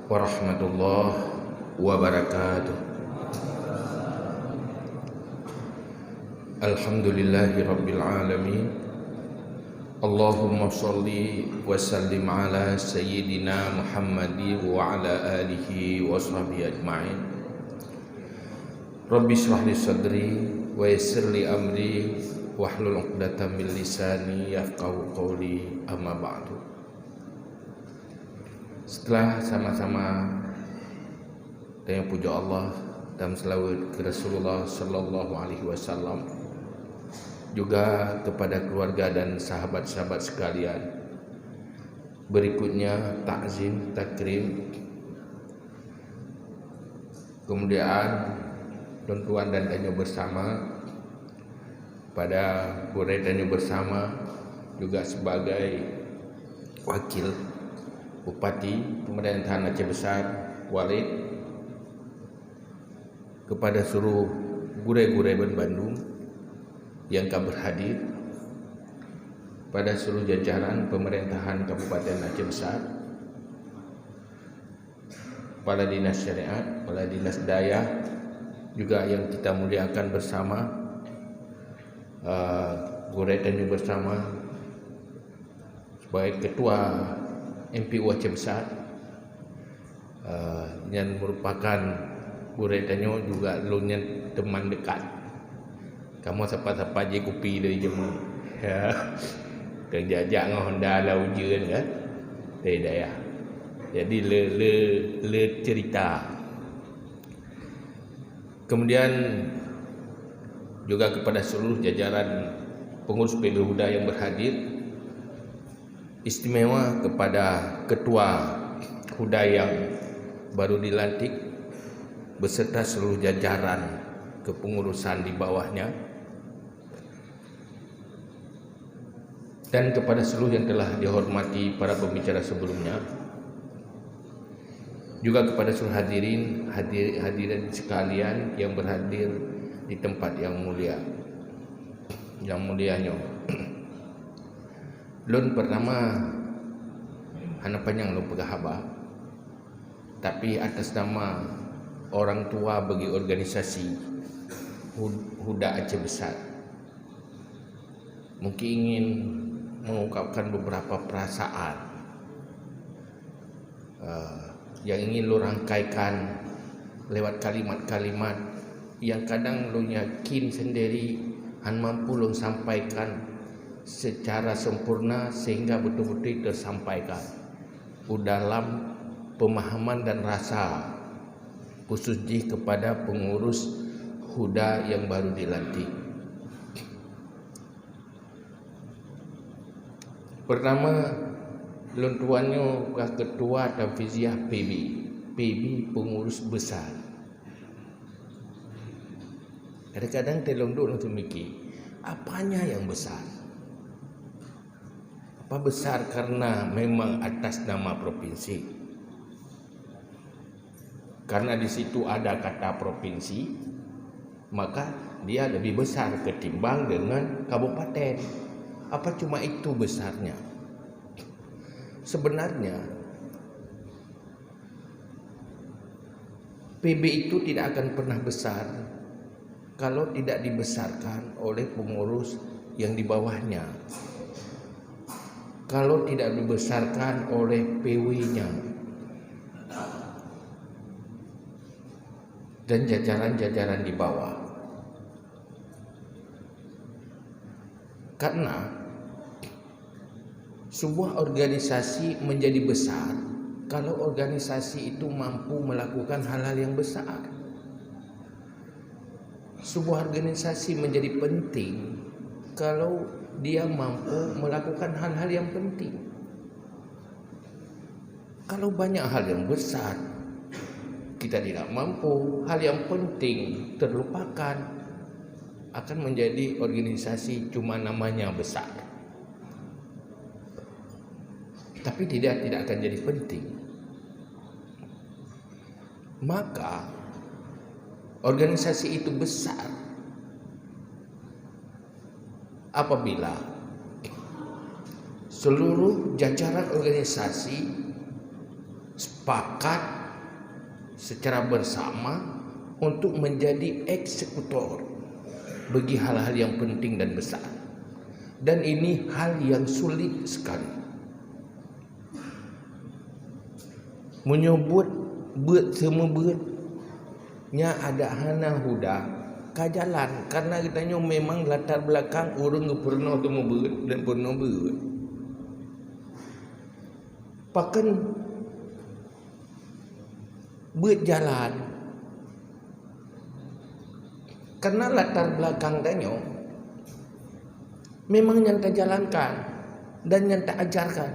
warahmatullahi wabarakatuh. Alhamdulillahi rabbil alamin. Allahumma sholli wa sallim ala sayyidina Muhammadi wa ala alihi wa sahbihi ajma'in. Rabbi shrah li sadri wa yassir li amri wahlul 'uqdatam min lisani yafqahu qawli, amma ba'du. Setelah sama-sama dengan puja Allah dan selawat ke Rasulullah sallallahu alaihi wasallam, juga kepada keluarga dan sahabat-sahabat sekalian, berikutnya takzim, takrim, kemudian tuan dan danyo bersama pada Burai danyo bersama juga sebagai wakil Bupati Pemerintahan Aceh Besar Walid, kepada seluruh gurai-gurai Bandung yang kami berhadir, pada seluruh jajaran pemerintahan Kabupaten Aceh Besar, kepala dinas syariat, kepala dinas daya, juga yang kita muliakan bersama, gurai dan juga bersama sebagai ketua MPU Aceh Besar, yang merupakan gurai danyo juga lunya teman dekat. Kamu siapa-siapa je kopi dari jema. Ya. Kerja-kerja dengan Honda lah ujian kan. Dari daya. Jadi le cerita. Kemudian juga kepada seluruh jajaran pengurus PB Huda yang berhadir, istimewa kepada ketua Huda yang baru dilantik beserta seluruh jajaran kepengurusan di bawahnya, dan kepada seluruh yang telah dihormati para pembicara sebelumnya, juga kepada seluruh hadirin sekalian yang berhadir di tempat yang mulia, yang mulianya. Lun pertama hana panjang lu pegahaba, tapi atas nama orang tua bagi organisasi Huda Aceh Besar, mungkin ingin mengungkapkan beberapa perasaan yang ingin lu rangkaikan lewat kalimat-kalimat yang kadang lu yakin sendiri han mampu lu sampaikan secara sempurna sehingga betul-betul tersampaikan dalam pemahaman dan rasa, khususnya kepada pengurus Huda yang baru dilantik. Pertama, luntuannya ketua Taufiziah PB pengurus besar. Kadang-kadang telondok untuk mikir, apanya yang besar? Apa besar karena memang atas nama provinsi? Karena di situ ada kata provinsi, maka dia lebih besar ketimbang dengan kabupaten. Apa cuma itu besarnya? Sebenarnya PB itu tidak akan pernah besar kalau tidak dibesarkan oleh pengurus yang di bawahnya, kalau tidak dibesarkan oleh PW-nya dan jajaran-jajaran di bawah. Karena sebuah organisasi menjadi besar kalau organisasi itu mampu melakukan hal-hal yang besar. Sebuah organisasi menjadi penting kalau dia mampu melakukan hal-hal yang penting. Kalau banyak hal yang besar kita tidak mampu, hal yang penting terlupakan, akan menjadi organisasi cuma namanya besar, tapi tidak akan jadi penting. Maka organisasi itu besar apabila seluruh jajaran organisasi sepakat secara bersama untuk menjadi eksekutor bagi hal-hal yang penting dan besar. Dan ini hal yang sulit sekali. Menyebut semua nya ada hana huda kajalan, karena katanya memang latar belakang orang pernah temu dan pernah pakan berjalan karena latar belakang tanya memang yang tak jalankan dan yang tak ajarkan.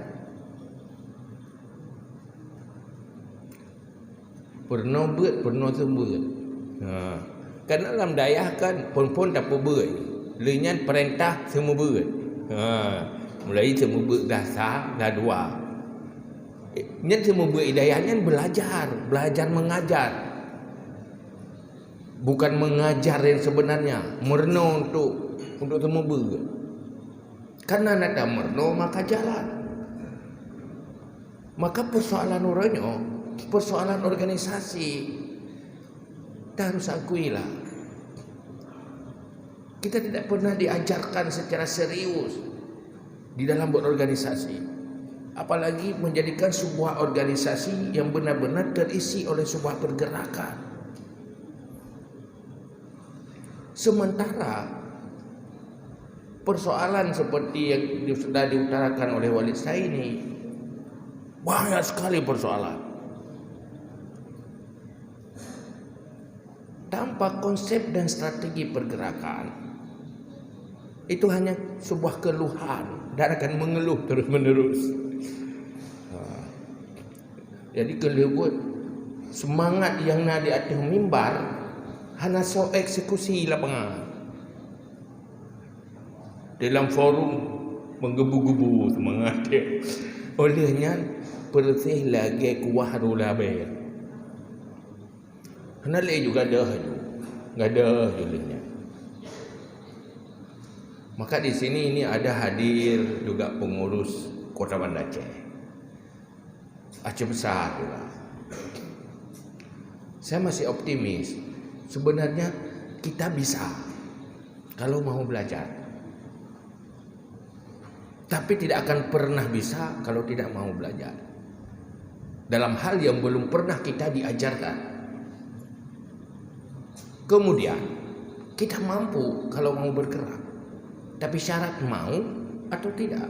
Pernah pernah sembuh. Karena dalam dayah kan pun tak apa buat. Lenyan perintah semua buat. Mulai semua buat dasar dah dua. Nyen semua buat hidayahnya belajar mengajar. Bukan mengajar yang sebenarnya, merno untuk semua buat. Karena nak dah merno maka jalan. Maka persoalan orangnya, persoalan organisasi, kita harus akuilah, kita tidak pernah diajarkan secara serius di dalam berorganisasi. Apalagi menjadikan sebuah organisasi yang benar-benar terisi oleh sebuah pergerakan. Sementara persoalan seperti yang sudah diutarakan oleh Walid Saini, banyak sekali persoalan. Tanpa konsep dan strategi pergerakan, itu hanya sebuah keluhan dan akan mengeluh terus menerus. Jadi kelebut semangat yang nak di atas mimbar hanya so eksekusi lapangan. Dalam forum menggebu-gebu semangat dia. Olehnya persih lagi kuah rulabe. Kena le juga dah tu. Enggak ada jadinya. Maka di sini ini ada hadir juga pengurus Kota Banda Aceh. Aceh besar juga. Saya masih optimis. Sebenarnya kita bisa kalau mau belajar. Tapi tidak akan pernah bisa kalau tidak mau belajar. Dalam hal yang belum pernah kita diajarkan. Kemudian kita mampu kalau mau bergerak. Tapi syarat mau atau tidak.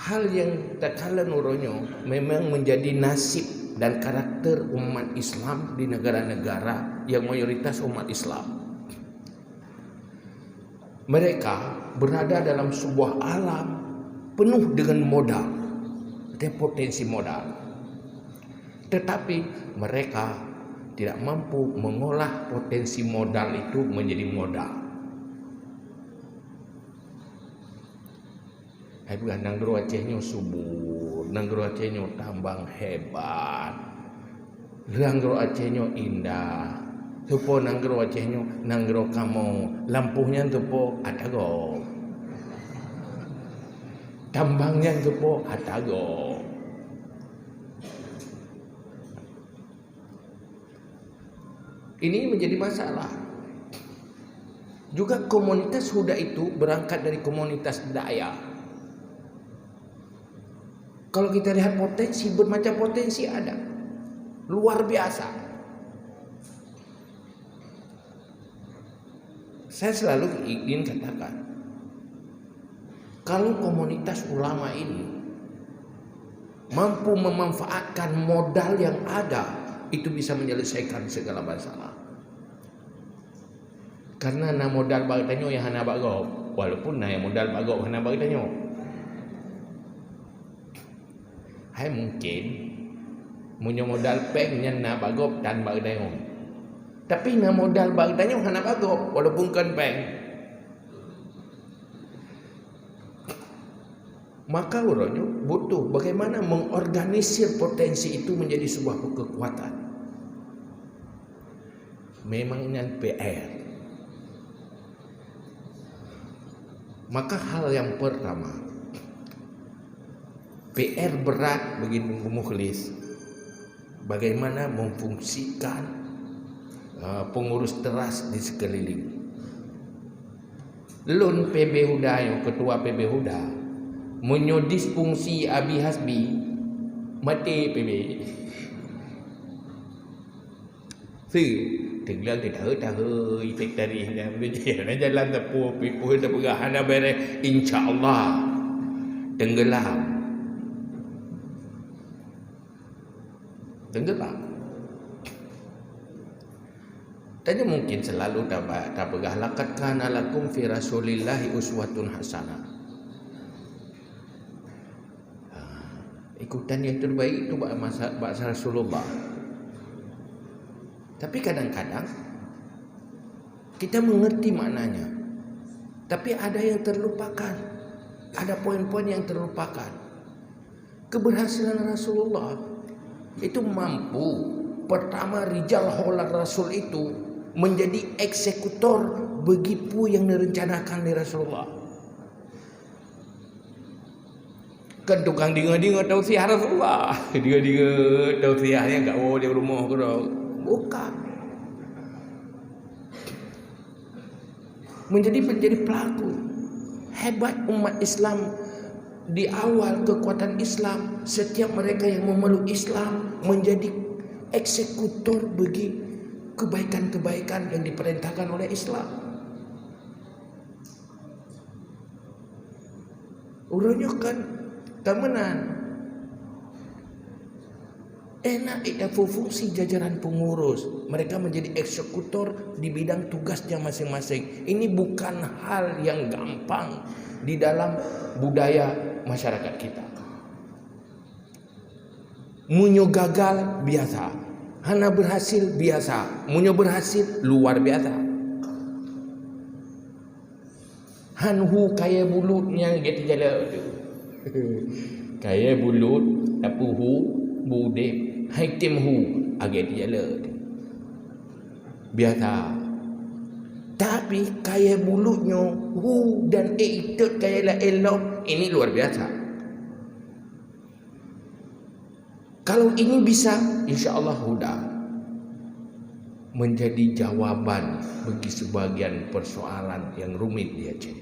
Hal yang tak kalah nuronyo memang menjadi nasib dan karakter umat Islam di negara-negara yang mayoritas umat Islam. Mereka berada dalam sebuah alam penuh dengan modal, dan potensi modal. Tetapi mereka tidak mampu mengolah potensi modal itu menjadi modal. Hai bukan nanggro Acehnya subur, nanggro Acehnya tambang hebat, nanggro Acehnya indah. Tupo nanggro Acehnya nanggro kamu, lampunya tupo atago, tambangnya tupo atago. Ini menjadi masalah. Juga komunitas Huda itu berangkat dari komunitas Dayak. Kalau kita lihat potensi, bermacam potensi ada. Luar biasa. Saya selalu ingin katakan, kalau komunitas ulama ini mampu memanfaatkan modal yang ada, itu bisa menyelesaikan segala masalah. Karena na modal bagtanyo yang hana bagop, walaupun na yang modal bagop hana bagtanyo. Hai mungkin punya modal pengnya na bagop dan bagtanyo. Tapi na modal bagtanyo hana bagop walaupun kan peng. Maka orangnya butuh bagaimana mengorganisir potensi itu menjadi sebuah kekuatan. Memang ini PR. Maka hal yang pertama, PR berat bagi mukhlis. Bagaimana memfungsikan pengurus teras di sekeliling. Lun PB Huda, yang ketua PB Huda, menyodis fungsi Abi Hasbi, mati PB. Tinggal kita tahu itik dari yang jalan tepu pipu terpegahana bere, insya-Allah tenggelam. Tadi mungkin selalu tak pegah laqad kana lakum fi rasulillahi uswatun hasanah. Ikutan yang terbaik itu bahasa Rasulullah. Tapi kadang-kadang kita mengerti maknanya, tapi ada yang terlupakan, ada poin-poin yang terlupakan. Keberhasilan Rasulullah itu mampu, pertama rijal holat Rasul itu menjadi eksekutor begitu yang direncanakan di Rasulullah. Kan tukang dengar-dengar tausiah Rasulullah, dengar-dengar tausiahnya enggak di rumah ke dah. Bukan. Menjadi pelaku. Hebat umat Islam di awal kekuatan Islam, setiap mereka yang memeluk Islam menjadi eksekutor bagi kebaikan-kebaikan yang diperintahkan oleh Islam. Urangnya kan temenan. Enak itu fungsi jajaran pengurus. Mereka menjadi eksekutor di bidang tugasnya masing-masing. Ini bukan hal yang gampang di dalam budaya masyarakat kita. Munyo gagal biasa, hana berhasil biasa, munyo berhasil luar biasa. Hanhu kaya bulutnya gitu jala tu. Kaya bulut tapi hu budek. Haitim hu agak jala tu. Biasa. Tapi kaya bulutnya hu dan itu kaya la elok, ini luar biasa. Kalau ini bisa, insya-Allah Huda menjadi jawaban bagi sebagian persoalan yang rumit di Aceh.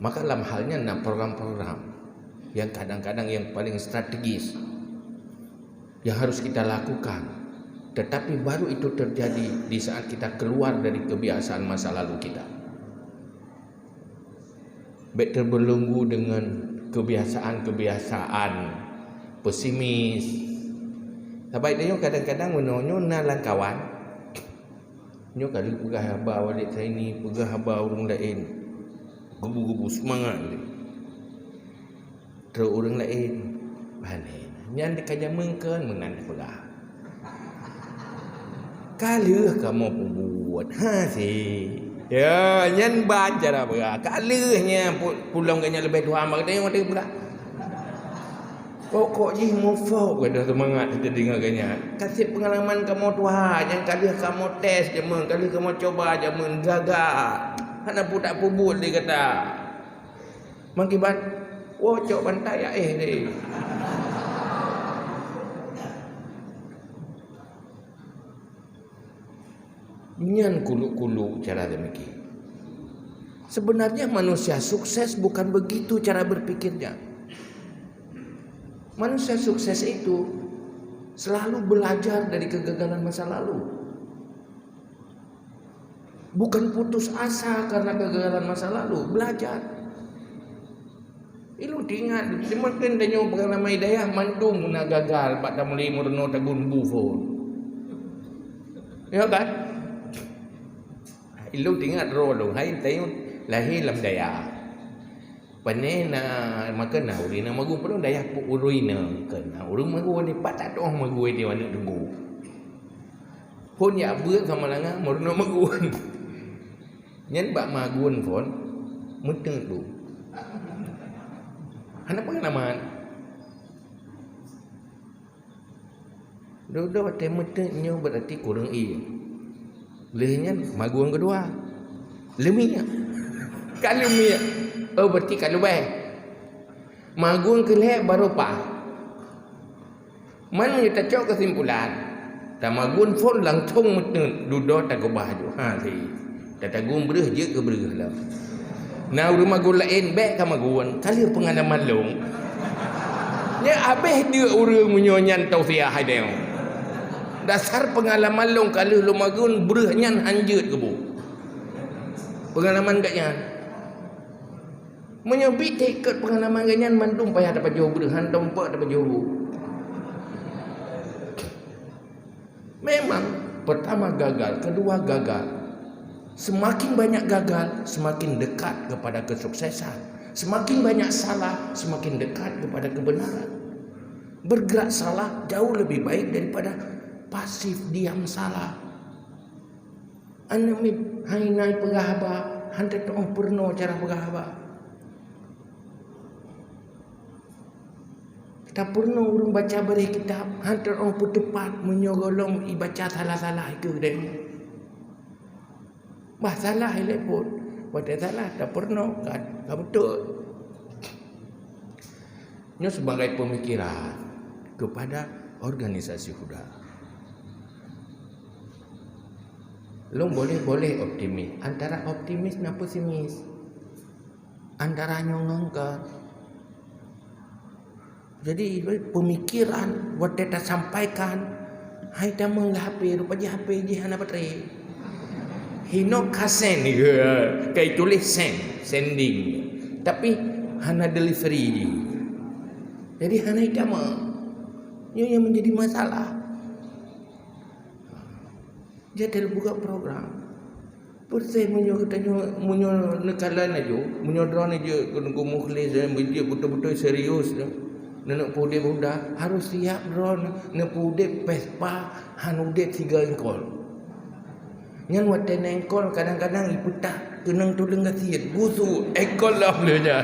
Maka dalam halnya program-program yang kadang-kadang yang paling strategis yang harus kita lakukan, tetapi baru itu terjadi di saat kita keluar dari kebiasaan masa lalu kita. Baik terbelenggu dengan kebiasaan-kebiasaan pesimis. Sampai dia kadang-kadang menonyo nalang kawan. Nyo kali pegah haba walik saya ni, pegah haba orang lain. Gubu-gubu semangat dia. Terus orang lain balik. Nyan dikaja mengken menang pegah. Kali kamu buat sih. Ya, nyan baca dah pegah. Kalihnya pulang kanya lebih dua amal dia ada pegah. Kok ji mufau ada semangat kita dengar kanya. Kasih pengalaman kamu Tuhan, yang kali kamu tes je men, kali kamu coba je men, gagal. Hana budak pubut dia kata. Makibat wocok bantai dia. Nyan kuluk-kuluk cara demikian. Sebenarnya manusia sukses bukan begitu cara berpikirnya. Manusia sukses itu selalu belajar dari kegagalan masa lalu. Bukan putus asa karena kegagalan masa lalu, belajar. Ilu ingat, semakin dia pernah nama hidayah mandung guna gagal, pada mulai murno tagun bufon. Ya kan? Ilu ingat rolo, hai tayo lahir lam daya. Panena makana urina magu perlu daya pu urina kena urung magu ni patat doh magu di mana tunggu. Pun ya buat sama langa murno magu. Nyen bak magun pun muteng tu. Hana pengalaman. Dodo te mutengnya berarti kurang i. Lehnya magun kedua. Leminya. Kalau mi berarti kalau baik magun kelek baru pa man kita cok kesimpulan tamagun phone langsung metun duduk tak gobah ju si tatagun bereh je ke bereh lah nah rumah gun lain baik ka magun kali pengalaman long nya abeh dia urang menyonyan taufiah hadeu dasar pengalaman long kali lu magun bereh nyan anjeut ke bu pengalaman gaknya menyebut tiket pengalaman ganyan mandum payah dapat jauh berhan dompak dapat jauh. Memang pertama gagal, kedua gagal. Semakin banyak gagal, semakin dekat kepada kesuksesan. Semakin banyak salah, semakin dekat kepada kebenaran. Bergerak salah jauh lebih baik daripada pasif diam salah. Anamit hainai perahaba, hantar orang purno cara perahaba. Tak pernah orang baca beri kitab hantar orang pun tepat menyogolong ibaca salah-salah itu deh. Bah salah ile pun. Buat salah tak pernah kan. Tak betul. Ini sebagai pemikiran kepada organisasi Huda. Lo boleh optimis. Antara optimis dan pesimis. Antara nyongongkan. Jadi pemikiran buat kita sampaikan hai dah menghapi rupa je HP je hana baterai hino kasen ni kai tulis sending tapi hana delivery je jadi hana idama ini yang menjadi masalah dia telah buka program Persih munyo nekalan aja munyo drone aja kau mukhlis dia betul-betul serius nenek pude budak harus siap drone nenek pude Vespa hanude 3 engkol nyan wate engkol kadang-kadang iputak kenang tulung gasiat busu engkol lah belanya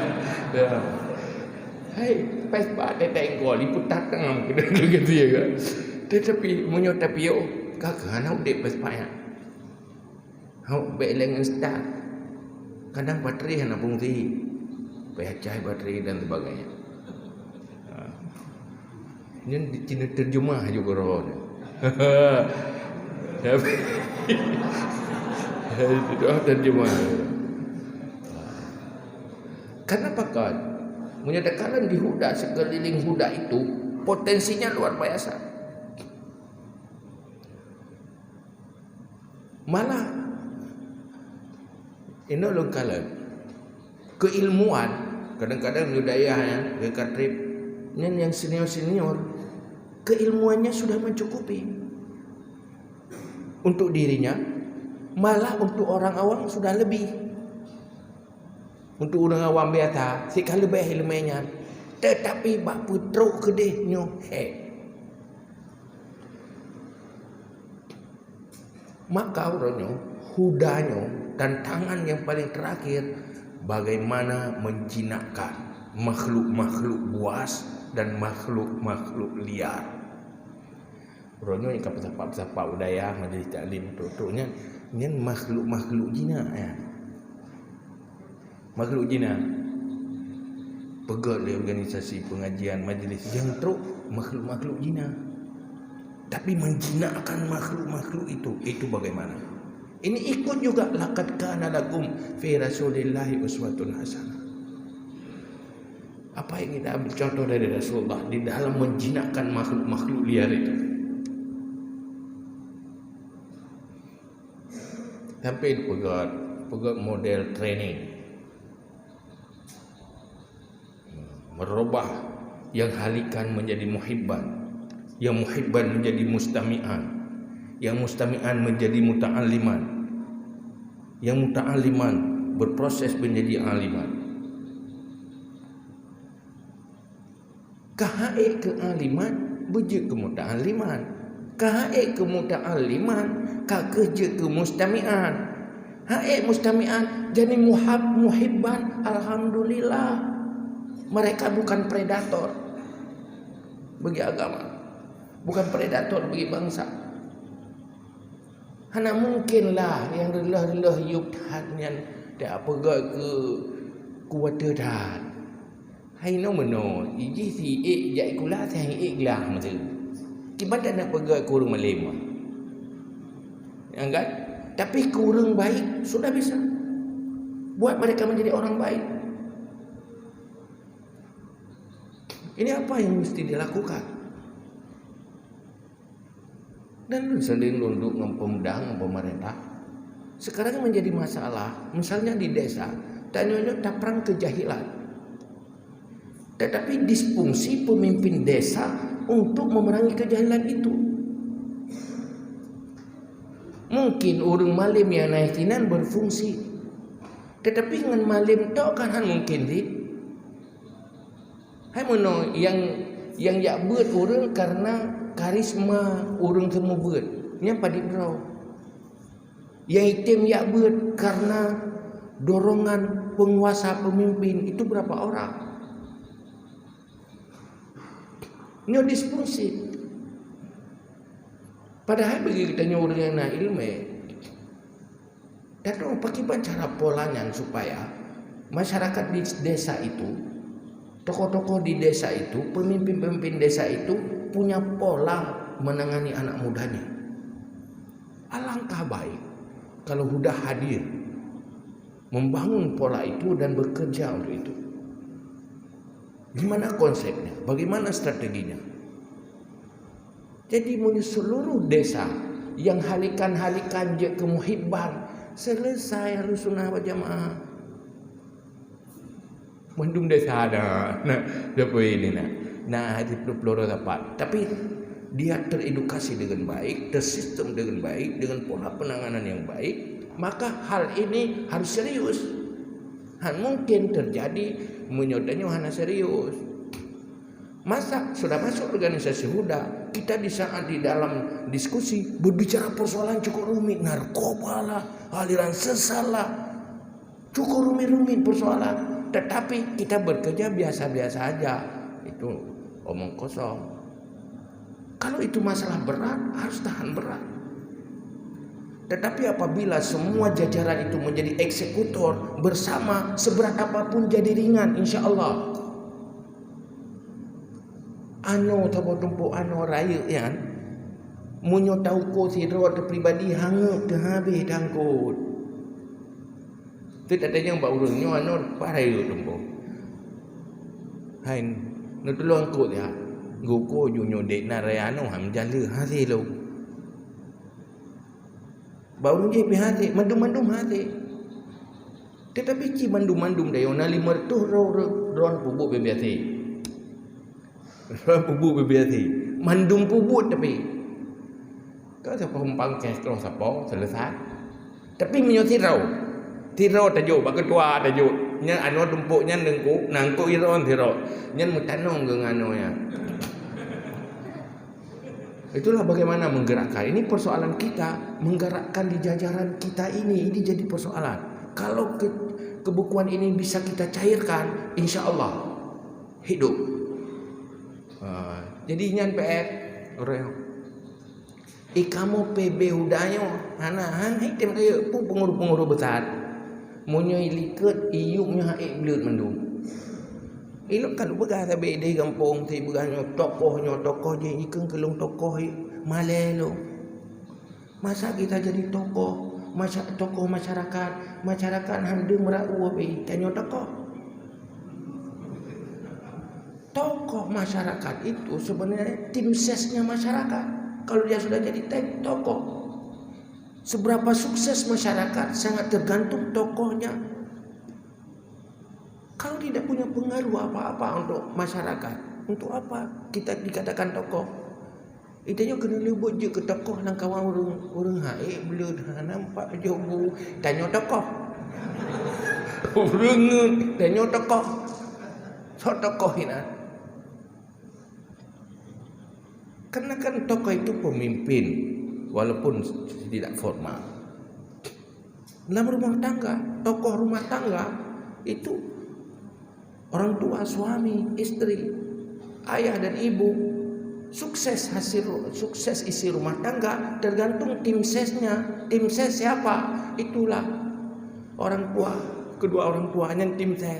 hai Vespa tete engkol iputak tengam kenang tulung gasiat tetapi munyo tapio kakak hanude Vespa ya hau beleng start kadang baterai hana fungsi payah cai baterai dan sebagainya. Ini Cina terjemah juga roh. Doa terjemah. Kenapa kan? Menyatakan di Huda sekeliling Huda itu potensinya luar biasa. Malah ini lengkalan keilmuan kadang-kadang budayanya dekat trip yang senior keilmuannya sudah mencukupi untuk dirinya, malah untuk orang awam sudah lebih. Untuk orang awam biasa sekali lebih ilmunya, tetapi bak putruk kedehnya maka orangnya hudanya tantangan yang paling terakhir bagaimana menjinakkan makhluk-makhluk buas dan makhluk-makhluk liar. Orangnya yang kapal-kapal budaya majlis taklim tutuknya ini makhluk-makhluk jinak ya. Makhluk jinak. Pegat di organisasi pengajian majlis yang teruk makhluk-makhluk jinak. Tapi menjinakkan makhluk-makhluk itu bagaimana? Ini ikut juga laqad kana lakum fi rasulillahi uswatun hasanah. Apa yang kita ambil contoh dari Rasulullah di dalam menjinakkan makhluk-makhluk liar itu. Sampai pegat model training. Merubah yang halikan menjadi muhibban. Yang muhibban menjadi mustami'an. Yang mustami'an menjadi muta'alliman. Yang muta'alliman berproses menjadi aliman. Kahai kealiman berje ke muta'alliman. Kahai ke muta'alliman ka kerja ke mustami'an. Hai mustami'an jadi muhibban alhamdulillah. Mereka bukan predator bagi agama. Bukan predator bagi bangsa. Hana mungkinlah yang lelah-lelah yuk yang Tak apa ke kuota dah. Hai no meno, iji si jai kula sai glah masa. Kibat nak pergi kurung malim. Angkat, tapi kurung baik sudah bisa buat mereka menjadi orang baik. Ini apa yang mesti dilakukan? Dan sering nunduk dengan pemuda, dengan pemerintah. Sekarang menjadi masalah, misalnya di desa, tanya tak perang kejahilan. Tetapi disfungsi pemimpin desa untuk memerangi kejahilan itu. Mungkin orang malim yang naik tinan berfungsi. Tetapi dengan malim tak kan mungkin sih. Hai mono yang yak buat orang karena karisma orang semua buat. Nya padik berau. Yang item yak buat karena dorongan penguasa pemimpin itu berapa orang? Nyo disfungsi. Padahal bagi kita orang yang nak ilmu, dan pakai cara polanya supaya masyarakat di desa itu, tokoh-tokoh di desa itu, pemimpin-pemimpin desa itu punya pola menangani anak mudanya. Alangkah baik kalau sudah hadir membangun pola itu dan bekerja untuk itu. Gimana konsepnya? Bagaimana strateginya? Jadi seluruh desa yang halikan-halikan je kemuhibban selesai harus sunnah berjamaah. Mendung desa ada. Nah, apa ini nak? Nah, di peluru dapat. Tapi dia teredukasi dengan baik, tersistem dengan baik, dengan pola penanganan yang baik, maka hal ini harus serius. Mungkin terjadi menyodanya hanya serius. Masa sudah masuk organisasi huda, kita di saat di dalam diskusi berbicara persoalan cukup rumit, narkoba lah, aliran sesat lah, cukup rumit persoalan. Tetapi kita bekerja biasa-biasa aja, itu omong kosong. Kalau itu masalah berat, harus tahan berat. Tetapi apabila semua jajaran itu menjadi eksekutor bersama, seberat apapun jadi ringan, insya Allah. Ano tahu tumpuk ano raya kan, munyo tahu ko si roh pribadi hangat terhabis dangkut. Tu tatanya mbak urungnya ano paraya tumpuk. Hai, nu tolong ko ya. Goko junyo dek narayano ham jale hati lo. Baru je hati, mandum hati. Tetapi ci mandum dayo nali mertuh ron pubuk bebiati. Ron pubuk bebiati. Mandum pubuk tapi. Kau siapa humpang kes kalau siapa selesai. Tapi menyo tirau tajuk bak ketua tajuk. Nya anu tumpuknya nangku iron tirau. Nya mutanong dengan ya. Itulah bagaimana menggerakkan. Ini persoalan kita, menggerakkan di jajaran kita ini jadi persoalan. Kalau kebukuan ini bisa kita cairkan, insya Allah hidup. Jadi nyan PR orang. Kamu PB udahnyo, anak item kaya pun pengurus besar. Munyo liket iyuknya belut mendung. Ilok kalau begas habis di kampung si begasnya tokoh je ikan kelung tokoh malelo. Masa kita jadi tokoh masyarakat handeng merau abe tanya tokoh. Tokoh masyarakat itu sebenarnya tim sesnya masyarakat. Kalau dia sudah jadi tokoh, seberapa sukses masyarakat sangat tergantung tokohnya. Kalau tidak punya pengaruh apa-apa untuk masyarakat, untuk apa kita dikatakan tokoh? Itanya kena lebut je ke tokoh lang kawan orang haik belum nampak jogu tanya tokoh. Orang tanya tokoh. So tokoh ini. Karena kan tokoh itu pemimpin walaupun tidak formal. Dalam rumah tangga, tokoh rumah tangga itu orang tua, suami, istri, ayah dan ibu. Sukses isi rumah tangga tergantung tim sesnya. Tim ses siapa? Itulah orang tua, kedua orang tuanya tim ses.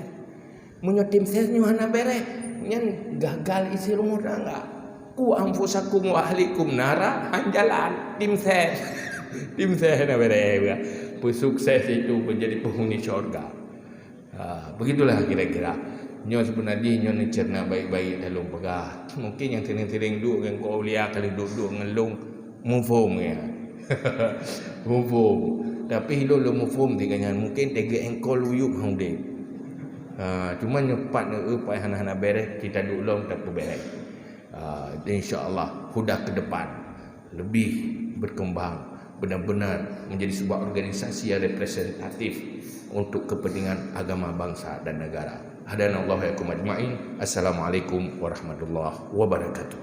Munyo tim ses nyo hana bere, nyen gagal isi rumah tangga. Ku anfusakum wa ahlikum nara anjalan tim ses. Tim ses hana bere. Sukses itu menjadi penghuni syurga. Begitulah kira-kira. Nyo sebenarnya nyo ni cerna baik-baik dalam pegah. Mungkin yang tering-tering duk yang kau lihat kali duduk ngelung mufum ya. Mufum. Tapi lo mufum tiganya mungkin tega engkol uyup hang dek. Cuma nyepat upai hana-hana beres kita duk long tak beres. Insya-Allah hudah ke depan lebih berkembang, benar-benar menjadi sebuah organisasi yang representatif untuk kepentingan agama bangsa dan negara. Hadanallahu wa iyyakum ajmain. Assalamualaikum warahmatullahi wabarakatuh.